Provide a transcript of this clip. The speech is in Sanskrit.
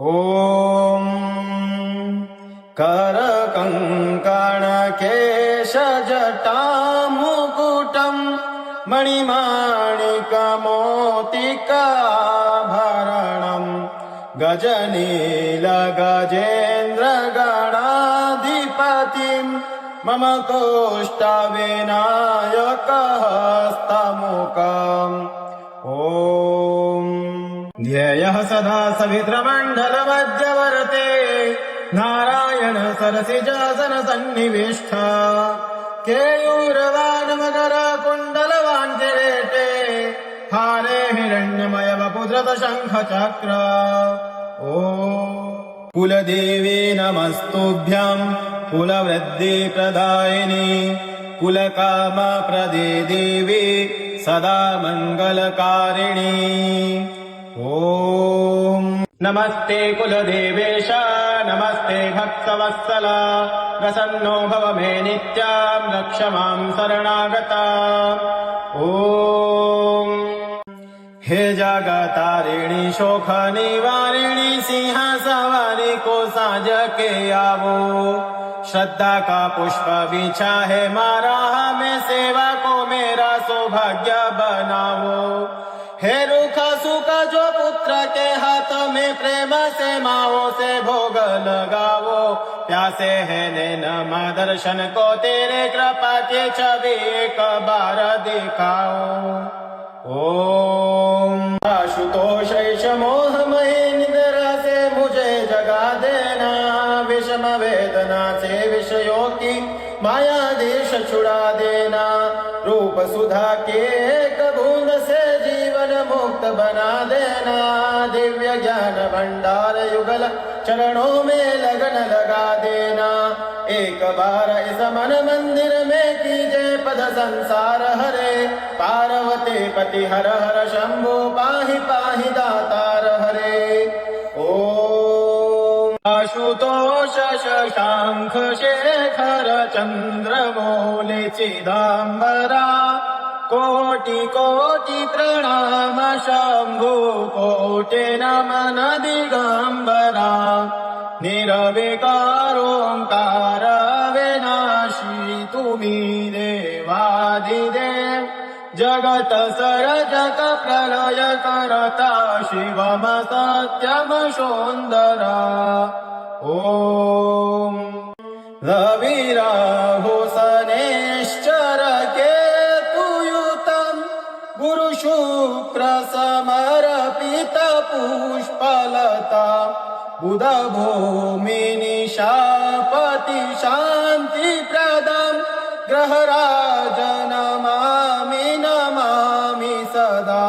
ॐ करकङ्कणकेशजटामुकुटम् मणिमाणिकमोतिकाभरणम् गजनीलगजेन्द्रगणाधिपतिम् मम कोष्ठविनायकहस्तमुखम् ॐ ध्येयः सदा सवित्रमण्डलमध्यवर्ते नारायण सरसिजासन सन्निविष्टा केयूरवान् मकरकुण्डलवान् किरीटे हारे हिरण्यमय वपुधृत शङ्खचक्र ॐ कुलदेवी नमस्तुभ्याम् कुलवृद्धिप्रदायिनी कुलकामप्रदे देवी सदा मङ्गलकारिणी ॐ नमस्ते कुलदेवेश नमस्ते भक्तवत्सला प्रसन्नो भव मे नित्यां रक्ष मां शरणागता ॐ हे जगतारिणी शोक निवारिणी सिंह सवारी को साजके आवो श्रद्धा का पुष्प बिछा है मारा हमें सेवा को मेरा सौभाग्य बनावो हे रुख सुख जो पुत्र के हाथ में प्रेम से माओ से भोग लगावो प्यासे है नैन दर्शन को तेरे कृपा के छवि एक बार दिखाओ ओम आशुतोष मोहमयी निद्रा से मुझे जगा देना विषम वेदना से विषयों की माया देश छुड़ा देना रूप सुधा के एक बूंद से जीवन मुक्त बना देना दिव्य ज्ञान भंडार युगल चरणों में लगन लगा देना एक बार इस मन मंदिर में कीजे पद संसार हरे पार्वती पति हर हर शंभो पाहि पाहि दातार हरे ओम आशुतोष शशांक शेखर चंद्रमौलि चिदांबरा कोटि कोटि प्रणाम शंभु कोटि नमन दिगंबरा निरविकारोंकार विनाशी तुम्ही देवादिदेव जगत सरजक प्रलय करता शिवम सत्यम सुंदरा ओम रविराहु शनैश्चर केतुयुतम् गुरु शुक्र समर्पित पुष्पलता बुध भूमि निशापति शांति प्रदम ग्रहराज नमामि नमामि सदा।